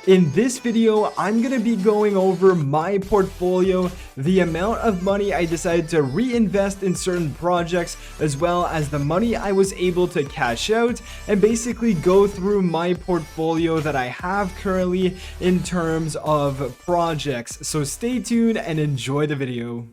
In this video, I'm going to be going over my portfolio, the amount of money I decided to reinvest in certain projects, as well as the money I was able to cash out, and basically go through my portfolio that I have currently in terms of projects. So stay tuned and enjoy the video.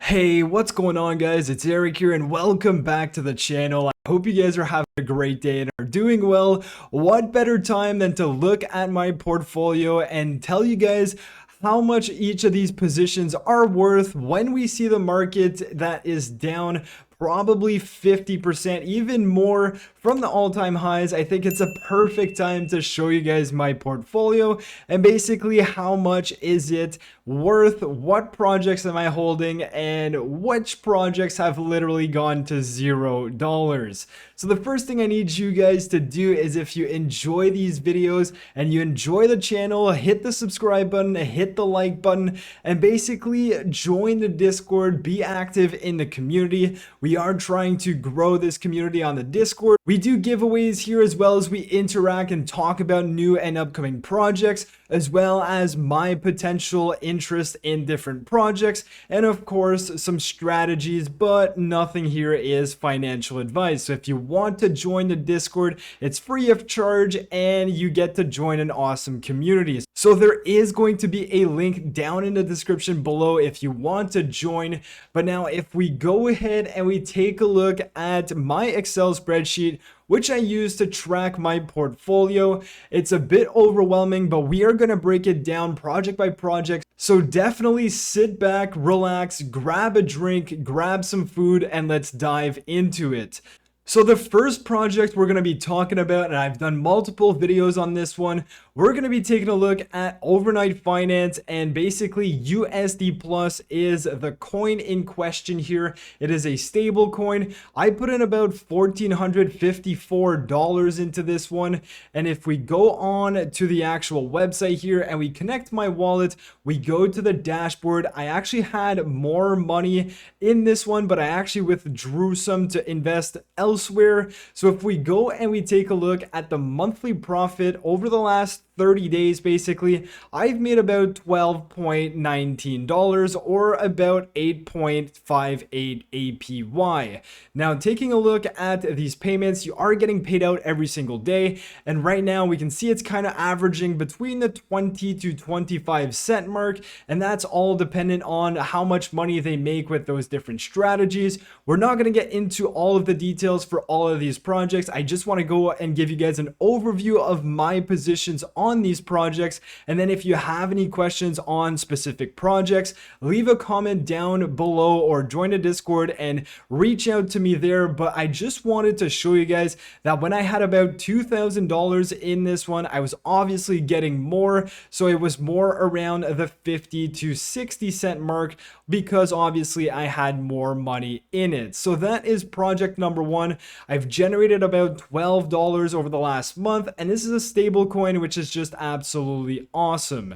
Hey, what's going on, guys? It's Eric here and welcome back to the channel. I hope you guys are having a great day and are doing well. What better time than to look at my portfolio and tell you guys how much each of these positions are worth when we see the market that is down probably 50%, even more from the all-time highs. I think it's a perfect time to show you guys my portfolio and basically how much is it worth, what projects am I holding, and which projects have literally gone to $0. So the first thing I need you guys to do is, if you enjoy these videos and you enjoy the channel, hit the subscribe button, hit the like button, and basically join the Discord, be active in the community. We are trying to grow this community on the Discord. We do giveaways here, as well as we interact and talk about new and upcoming projects, as well as my potential interest in different projects, and of course some strategies, but nothing here is financial advice. So if you want to join the Discord, it's free of charge and you get to join an awesome community. So there is going to be a link down in the description below if you want to join. But now if we go ahead and we take a look at my Excel spreadsheet, which I use to track my portfolio, it's a bit overwhelming, but we are going to break it down project by project. So definitely sit back, relax, grab a drink, grab some food, and let's dive into it. So the first project we're going to be talking about, and I've done multiple videos on this one, we're going to be taking a look at overnight finance, and basically USD Plus is the coin in question here. It is a stable coin. I put in about $1,454 into this one, and if we go on to the actual website here and we connect my wallet, we go to the dashboard. I actually had more money in this one, but I actually withdrew some to invest elsewhere. So if we go and we take a look at the monthly profit over the last 30 days, basically, I've made about $12.19 or about 8.58 APY. Now, taking a look at these payments, you are getting paid out every single day. And right now we can see it's kind of averaging between the 20 to 25 cent mark. And that's all dependent on how much money they make with those different strategies. We're not going to get into all of the details for all of these projects. I just want to go and give you guys an overview of my positions on these projects, and then if you have any questions on specific projects, leave a comment down below or join the Discord and reach out to me there. But I just wanted to show you guys that when I had about $2,000 in this one, I was obviously getting more, so it was more around the 50 to 60 cent mark because obviously I had more money in it. So that is project number one. I've generated about $12 over the last month, and this is a stable coin, which is just absolutely awesome.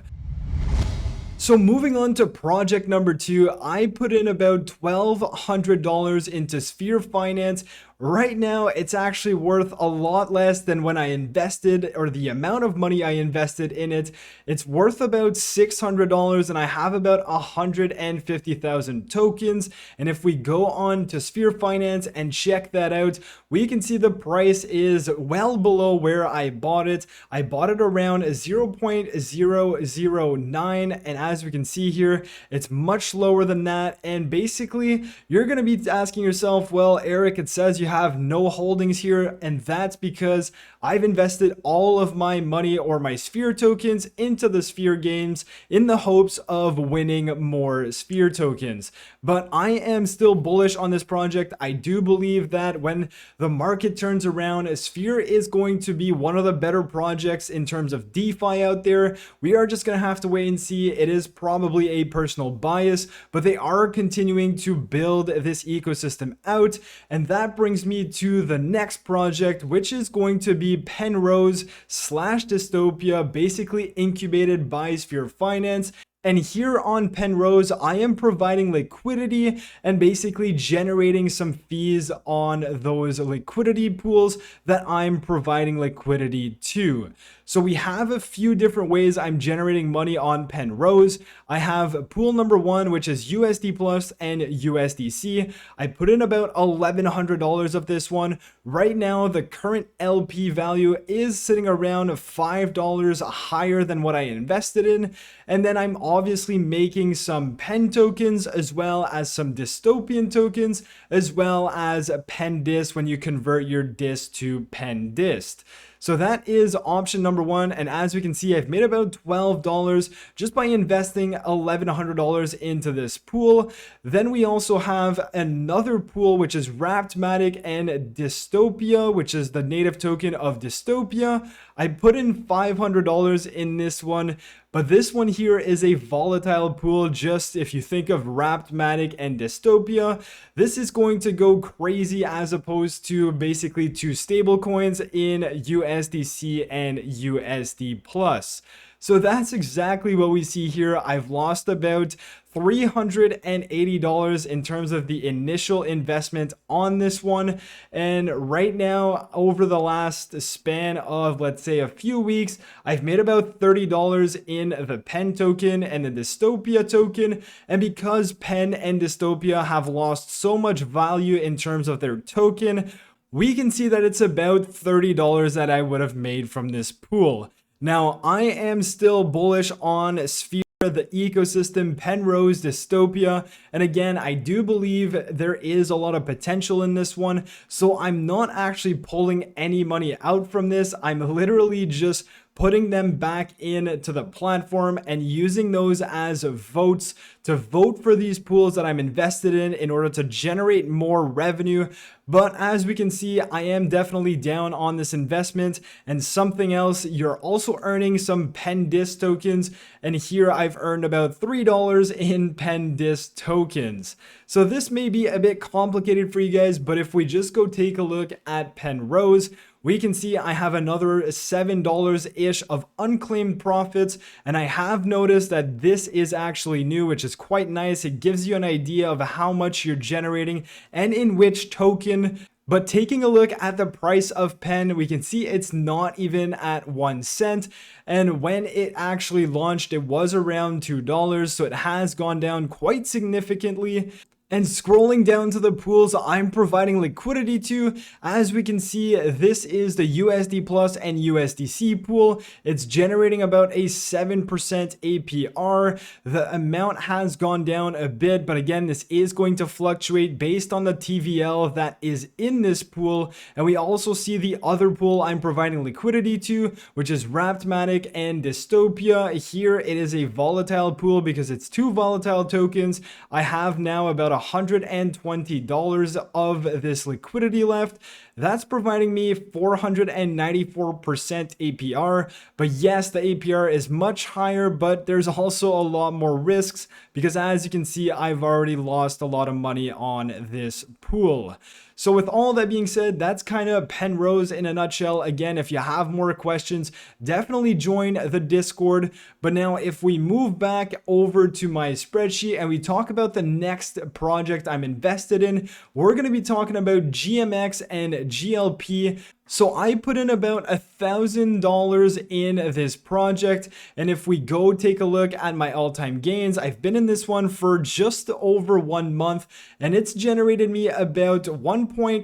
So moving on to project number two, I put in about $1,200 into Sphere Finance. Right now, it's actually worth a lot less than when I invested, or the amount of money I invested in it. It's worth about $600, and I have about 150,000 tokens. And if we go on to Sphere Finance and check that out, we can see the price is well below where I bought it. I bought it around 0.009, and as we can see here, it's much lower than that. And basically, you're going to be asking yourself, well, Eric, it says you have no holdings here, and that's because I've invested all of my money or my Sphere tokens into the Sphere games in the hopes of winning more Sphere tokens. But I am still bullish on this project. I do believe that when the market turns around, Sphere is going to be one of the better projects in terms of DeFi out there. We are just going to have to wait and see. It is probably a personal bias, but they are continuing to build this ecosystem out, and that brings me to the next project, which is going to be Penrose slash Dystopia, basically incubated by Sphere Finance. And here on Penrose, I am providing liquidity and basically generating some fees on those liquidity pools that I'm providing liquidity to. So we have a few different ways I'm generating money on Penrose. I have pool number one, which is USD Plus and USDC. I put in about $1,100 of this one. Right now, the current LP value is sitting around $5 higher than what I invested in. And then I'm obviously making some Pen tokens as well as some dystopian tokens, as well as Pen Dist when you convert your Dist to Pen Dist. So that is option number one. And as we can see, I've made about $12 just by investing $1,100 into this pool. Then we also have another pool, which is Raptmatic and Dystopia, which is the native token of Dystopia. I put in $500 in this one, but this one here is a volatile pool. Just if you think of Raptmatic and Dystopia, this is going to go crazy as opposed to basically two stable coins in USDC and USD Plus. So that's exactly what we see here. I've lost about $380 in terms of the initial investment on this one. And right now, over the last span of, let's say, a few weeks, I've made about $30 in the Pen token and the Dystopia token. And because Pen and Dystopia have lost so much value in terms of their token, we can see that it's about $30 that I would have made from this pool. Now, I am still bullish on Sphere, the ecosystem, Penrose, Dystopia, and again, I do believe there is a lot of potential in this one, so I'm not actually pulling any money out from this. I'm literally just putting them back into the platform and using those as votes to vote for these pools that I'm invested in order to generate more revenue. But as we can see, I am definitely down on this investment. And something else, you're also earning some Pen Dist tokens. And here I've earned about $3 in Pen Dist tokens. So this may be a bit complicated for you guys, but if we just go take a look at Penrose, we can see I have another $7-ish of unclaimed profits, and I have noticed that this is actually new, which is quite nice. It gives you an idea of how much you're generating and in which token. But taking a look at the price of Pen, we can see it's not even at 1 cent. And when it actually launched, it was around $2. So it has gone down quite significantly. And scrolling down to the pools I'm providing liquidity to, as we can see, this is the USD Plus and USDC pool. It's generating about a 7% APR. The amount has gone down a bit, but again, this is going to fluctuate based on the TVL that is in this pool. And we also see the other pool I'm providing liquidity to, which is Raptmatic and Dystopia. Here it is a volatile pool because it's two volatile tokens. I have now about $120 of this liquidity left. That's providing me 494% APR. But yes, the APR is much higher, but there's also a lot more risks because as you can see, I've already lost a lot of money on this pool. So with all that being said, that's kind of Penrose in a nutshell. Again, if you have more questions, definitely join the Discord. But now if we move back over to my spreadsheet and we talk about the next project I'm invested in, we're going to be talking about GMX and GLP. So I put in about $1,000 in this project. And if we go take a look at my all-time gains, I've been in this one for just over 1 month and it's generated me about 1.5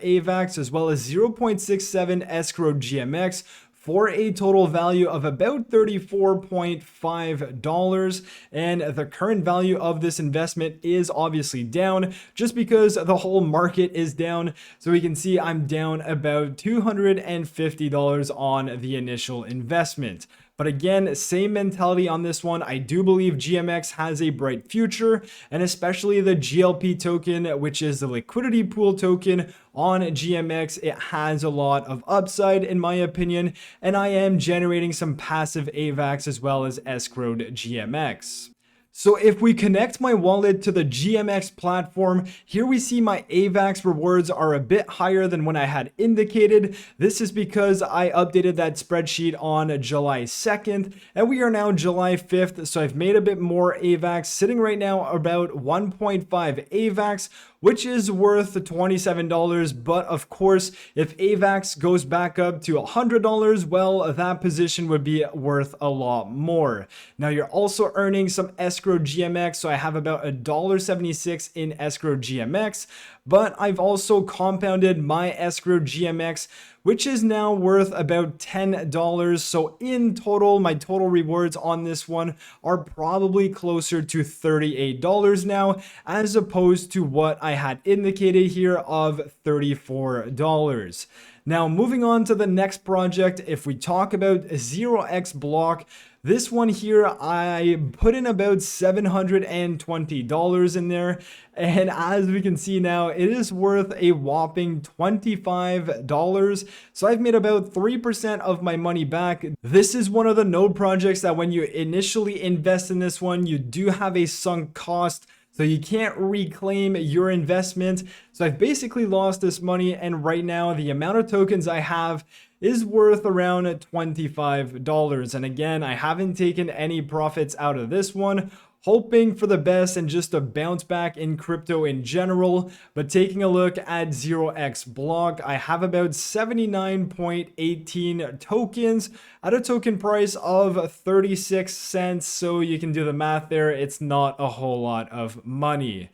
AVAX as well as 0.67 escrow GMX for a total value of about $34.5. And the current value of this investment is obviously down just because the whole market is down. So we can see I'm down about $250 on the initial investment. But again, same mentality on this one. I do believe GMX has a bright future, and especially the GLP token, which is the liquidity pool token on GMX. It has a lot of upside in my opinion, and I am generating some passive AVAX as well as escrowed GMX. So if we connect my wallet to the GMX platform, here we see my AVAX rewards are a bit higher than when I had indicated. This is because I updated that spreadsheet on July 2nd, and we are now July 5th, so I've made a bit more AVAX, sitting right now about 1.5 AVAX, which is worth $27. But of course, if AVAX goes back up to $100, well, that position would be worth a lot more. Now, you're also earning some escrow GMX, so I have about $1.76 in escrow GMX, but I've also compounded my escrow GMX, which is now worth about $10. So in total, my total rewards on this one are probably closer to $38 now, as opposed to what I had indicated here of $34. Now, moving on to the next project, if we talk about 0x block, this one here, I put in about $720 in there. And as we can see now, it is worth a whopping $25. So I've made about 3% of my money back. This is one of the node projects that when you initially invest in this one, you do have a sunk cost. So you can't reclaim your investment. So I've basically lost this money, and right now the amount of tokens I have is worth around $25. And again, I haven't taken any profits out of this one, hoping for the best and just a bounce back in crypto in general. But taking a look at 0x block, I have about 79.18 tokens at a token price of 36 cents. So you can do the math there. It's not a whole lot of money.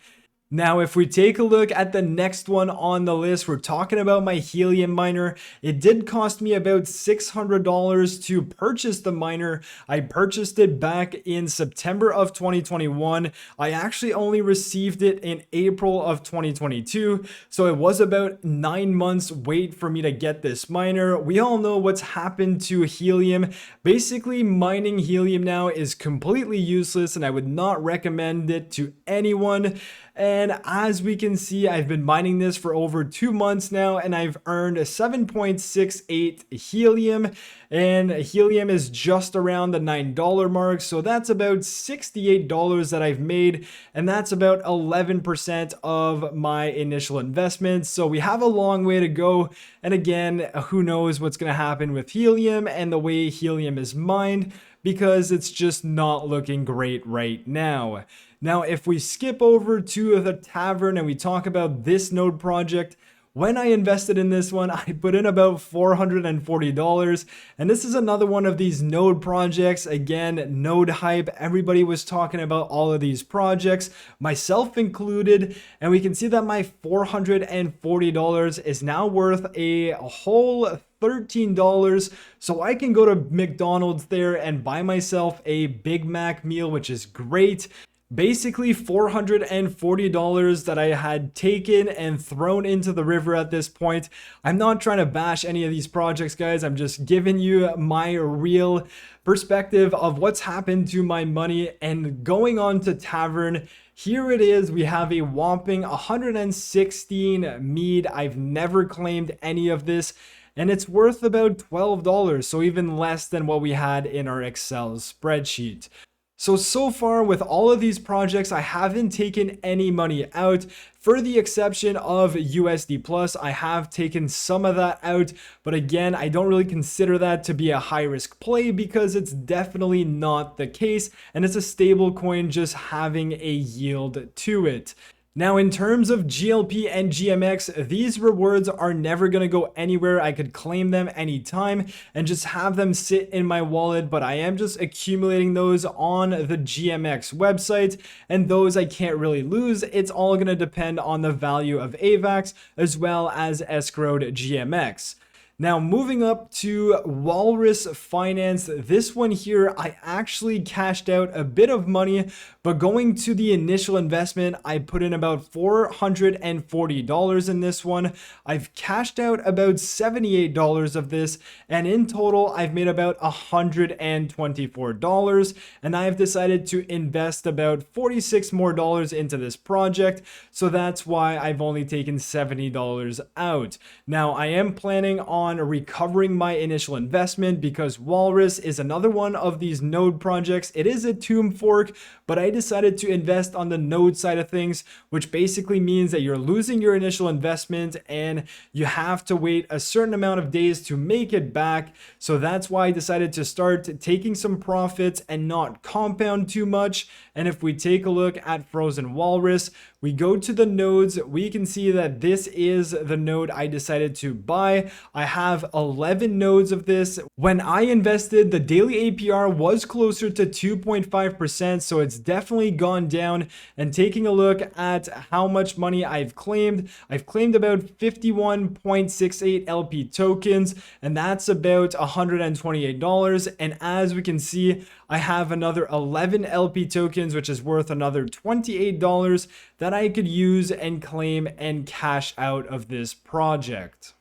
Now, if we take a look at the next one on the list, we're talking about my helium miner. It did cost me about $600 to purchase the miner. I purchased it back in September of 2021. I actually only received it in April of 2022. So it was about 9 months wait for me to get this miner. We all know what's happened to helium. Basically, mining helium now is completely useless, and I would not recommend it to anyone. And as we can see, I've been mining this for over 2 months now, and I've earned 7.68 helium, and helium is just around the $9 mark. So that's about $68 that I've made, and that's about 11% of my initial investment. So we have a long way to go. And again, who knows what's going to happen with helium and the way helium is mined, because it's just not looking great right now. Now, if we skip over to the tavern and we talk about this node project, when I invested in this one, I put in about $440. And this is another one of these node projects. Again, node hype. Everybody was talking about all of these projects, myself included. And we can see that my $440 is now worth a whole $13. So I can go to McDonald's there and buy myself a Big Mac meal, which is great. Basically $440 that I had taken and thrown into the river at this point. I'm not trying to bash any of these projects, guys. I'm just giving you my real perspective of what's happened to my money. And going on to tavern, here it is. We have a whopping 116 mead. I've never claimed any of this, and it's worth about $12, so even less than what we had in our Excel spreadsheet. So far with all of these projects, I haven't taken any money out. For the exception of USD Plus, I have taken some of that out, but again, I don't really consider that to be a high risk play because it's definitely not the case, and it's a stable coin just having a yield to it. Now, in terms of GLP and GMX, these rewards are never going to go anywhere. I could claim them anytime and just have them sit in my wallet, but I am just accumulating those on the GMX website, and those I can't really lose. It's all going to depend on the value of AVAX as well as escrowed GMX. Now, moving up to Walrus Finance, this one here, I actually cashed out a bit of money, but going to the initial investment, I put in about $440 in this one. I've cashed out about $78 of this, and in total, I've made about $124, and I've decided to invest about $46 more into this project, so that's why I've only taken $70 out. Now, I am planning on on recovering my initial investment because Walrus is another one of these node projects. It is a tomb fork, but I decided to invest on the node side of things, which basically means that you're losing your initial investment and you have to wait a certain amount of days to make it back. So that's why I decided to start taking some profits and not compound too much. And if we take a look at Frozen Walrus, we go to the nodes, we can see that this is the node I decided to buy. I have 11 nodes of this. When I invested, the daily APR was closer to 2.5%, so it's definitely gone down. And taking a look at how much money I've claimed about 51.68 LP tokens, and that's about $128. And as we can see, I have another 11 LP tokens, which is worth another $28 that I could use and claim and cash out of this project.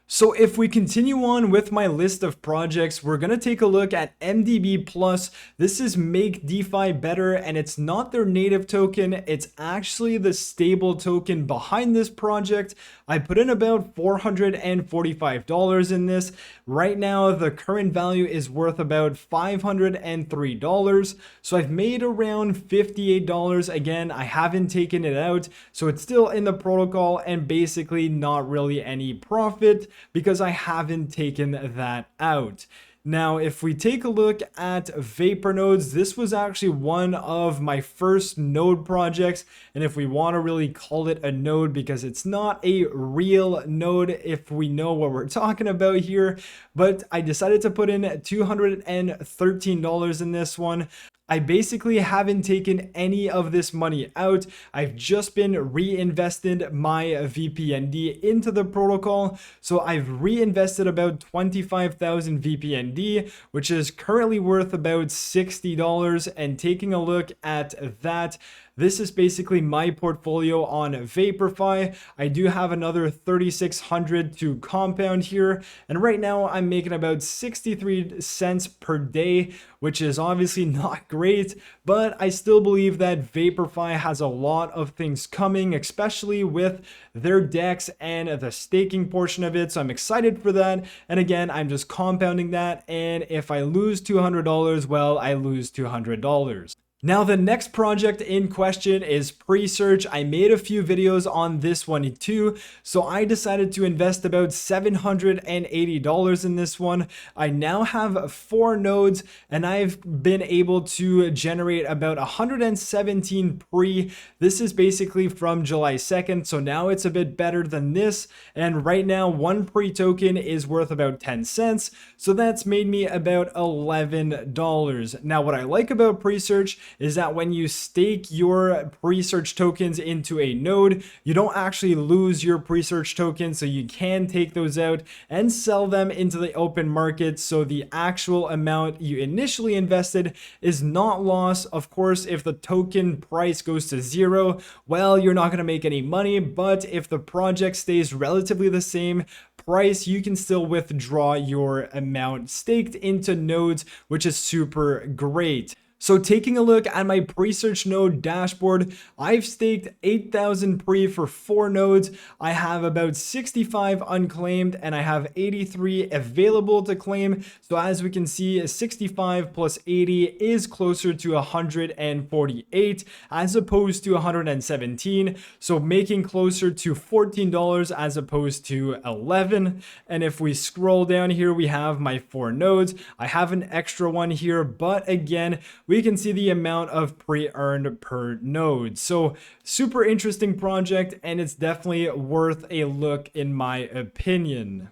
So if we continue on with my list of projects, we're going to take a look at MDB Plus. This is Make DeFi Better, and it's not their native token. It's actually the stable token behind this project. I put in about $445 in this. Right now, the current value is worth about $503. So I've made around $58. Again, I haven't taken it out, so it's still in the protocol and basically not really any profit because I haven't taken that out. Now, if we take a look at Vapor nodes, this was actually one of my first node projects. And if we want to really call it a node, because it's not a real node if we know what we're talking about here, but I decided to put in $213 in this one. I basically haven't taken any of this money out. I've just been reinvested my VPND into the protocol. So I've reinvested about 25,000 VPND, which is currently worth about $60. And taking a look at that, this is basically my portfolio on Vaporfy. I do have another 3,600 to compound here. And right now I'm making about 63 cents per day, which is obviously not great, but I still believe that Vaporfy has a lot of things coming, especially with their DEX and the staking portion of it. So I'm excited for that. And again, I'm just compounding that. And if I lose $200, well, I lose $200. Now, the next project in question is Presearch. I made a few videos on this one too, so I decided to invest about $780 in this one. I now have 4 nodes, and I've been able to generate about 117 pre. This is basically from July 2nd, so now it's a bit better than this. And right now, one pre token is worth about 10 cents, so that's made me about $11. Now, what I like about Presearch is that when you stake your Presearch tokens into a node, you don't actually lose your Presearch tokens, so you can take those out and sell them into the open market. So the actual amount you initially invested is not lost. Of course, if the token price goes to 0, well, you're not going to make any money, but if the project stays relatively the same price, you can still withdraw your amount staked into nodes, which is super great. So taking a look at my Presearch node dashboard, I've staked 8,000 pre for 4 nodes. I have about 65 unclaimed and I have 83 available to claim. So as we can see, 65 plus 80 is closer to 148 as opposed to 117. So making closer to $14 as opposed to 11. And if we scroll down here, we have my 4 nodes. I have an extra one here, but again, we can see the amount of pre-earned per node. So super interesting project, and it's definitely worth a look in my opinion.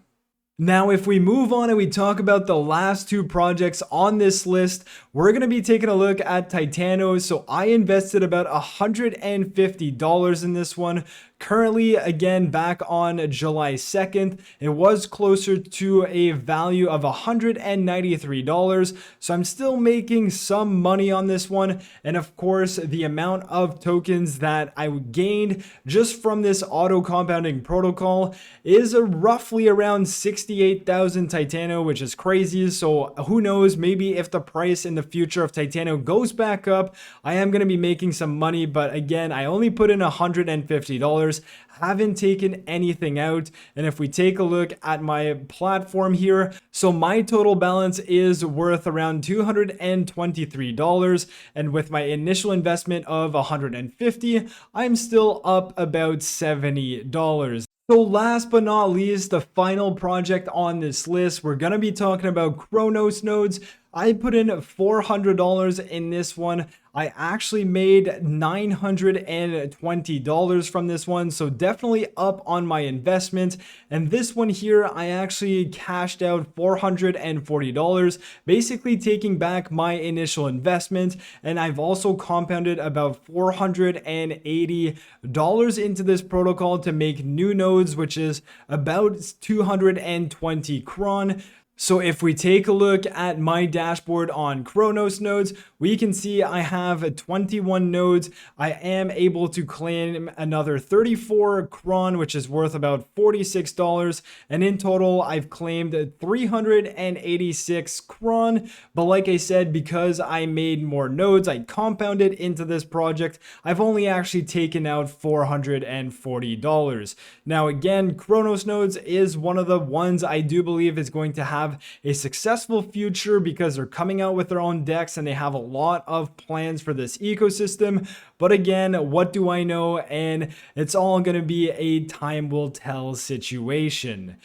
Now, if we move on and we talk about the last 2 projects on this list, we're going to be taking a look at Titano. So I invested about $150 in this one. Currently, again, back on July 2nd, it was closer to a value of $193. So I'm still making some money on this one. And of course, the amount of tokens that I gained just from this auto compounding protocol is roughly around 68,000 Titano, which is crazy. So who knows, maybe if the price in the future of Titano goes back up, I am going to be making some money. But again, I only put in $150. $200, haven't taken anything out. And if we take a look at my platform here, so my total balance is worth around $223, and with my initial investment of $150, I'm still up about $70. So last but not least, the final project on this list, we're going to be talking about Chronos nodes. I put in $400 in this one. I actually made $920 from this one, so definitely up on my investment. And this one here, I actually cashed out $440, basically taking back my initial investment. And I've also compounded about $480 into this protocol to make new nodes, which is about 220 cron. So if we take a look at my dashboard on Chronos nodes, we can see I have 21 nodes. I am able to claim another 34 cron, which is worth about $46. And in total, I've claimed 386 cron. But like I said, because I made more nodes, I compounded into this project, I've only actually taken out $440. Now again, Chronos nodes is one of the ones I do believe is going to have a successful future because they're coming out with their own decks and they have a lot of plans for this ecosystem. But again, what do I know? And it's all going to be a time will tell situation.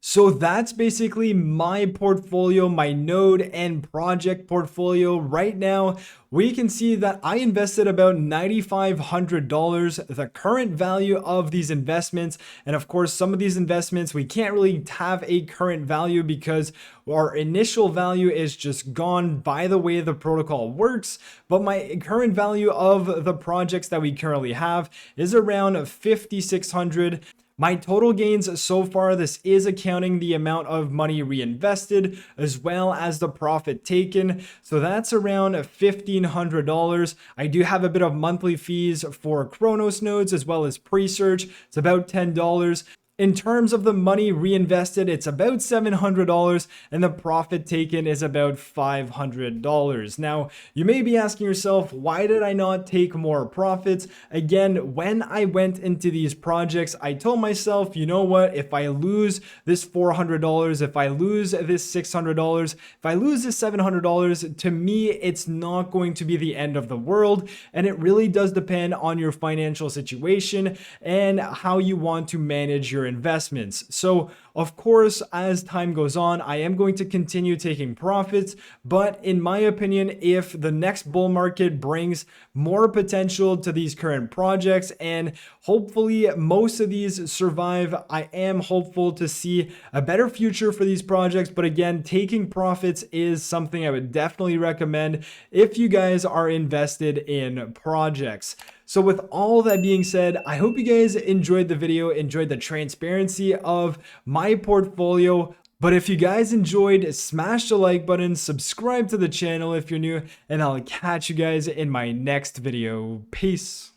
So that's basically my portfolio, my node and project portfolio. Right now, we can see that I invested about $9,500, the current value of these investments. And of course, some of these investments, we can't really have a current value because our initial value is just gone by the way the protocol works. But my current value of the projects that we currently have is around 5,600. My total gains so far, this is accounting the amount of money reinvested as well as the profit taken. So that's around $1,500. I do have a bit of monthly fees for Chronos nodes as well as pre-search. It's about $10. In terms of the money reinvested, it's about $700 and the profit taken is about $500. Now, you may be asking yourself, why did I not take more profits? Again, when I went into these projects, I told myself, you know what, if I lose this $400, if I lose this $600, if I lose this $700, to me, it's not going to be the end of the world. And it really does depend on your financial situation and how you want to manage your investments. So of course, as time goes on, I am going to continue taking profits, but in my opinion, if the next bull market brings more potential to these current projects and hopefully most of these survive, I am hopeful to see a better future for these projects. But again, taking profits is something I would definitely recommend if you guys are invested in projects. So with all that being said, I hope you guys enjoyed the video, enjoyed the transparency of my portfolio. But if you guys enjoyed, smash the like button, subscribe to the channel if you're new, and I'll catch you guys in my next video. Peace.